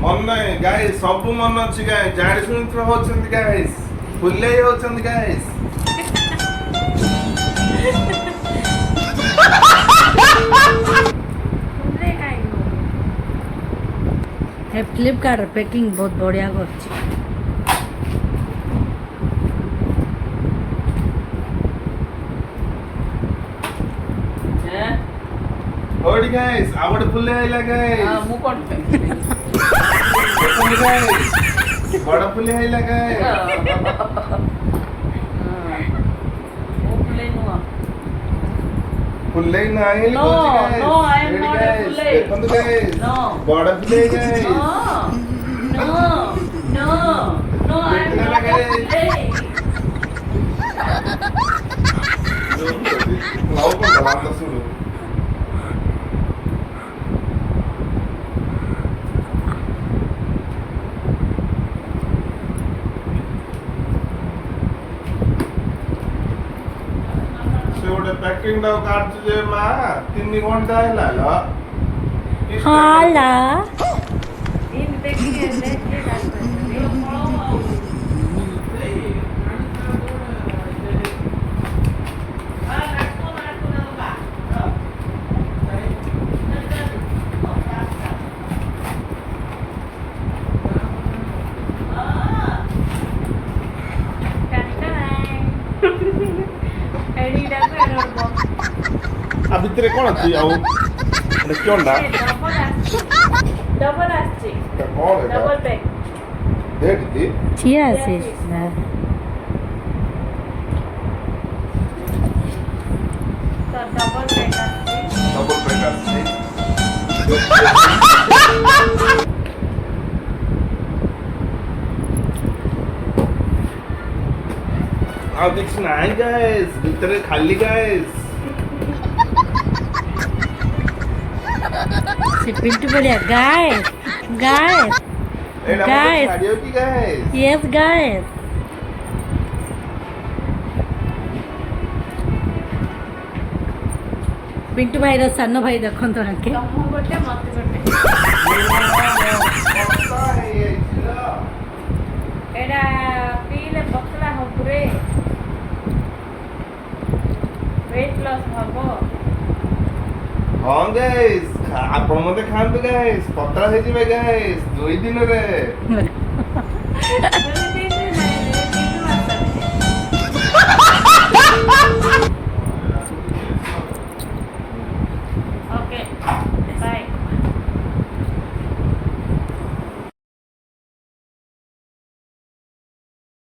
मन नहीं गाइस सब मन अछि गाइस जानि सुनि throw होछन guys फुल्ले होछन guys Flipkart packing बहुत बढ़िया करछि ओडी गाइस आवड फुल्ले आइला गाइस हां मु कोन गाइस बड़ा फुल्ले आइला गाइस फुल्ले नहीं No, no, I am not a fulle. देखो गाइस No. बड़ा फुल्ले guys No, I am not a fulle. लाओ को बात सुनो पैकिंग दाव काट जे मा 3 घंटा हैला ल हाला In packing and let it आ भितरे कोन अछि आउ एटा क्योंडा डबल आछि कोन है डबल पैक देख दी चिया से तो डबल पैक आछि डबल पैक अछि आ दिस नाही गाइस भितरे खाली गाइस से पिंटू बोलिया गाइस गाइस एटा Guys. छाडियो की गाइस यस गाइस पिंटू भाई रो सानो भाई देखन तो रखे तम गोटे मत गोटे एडा पीले पतला हबरे वेट लॉस हबो हां गाइस आपण मते खांतु गाइस पतला हे जिवे गाइस 2 दिन रे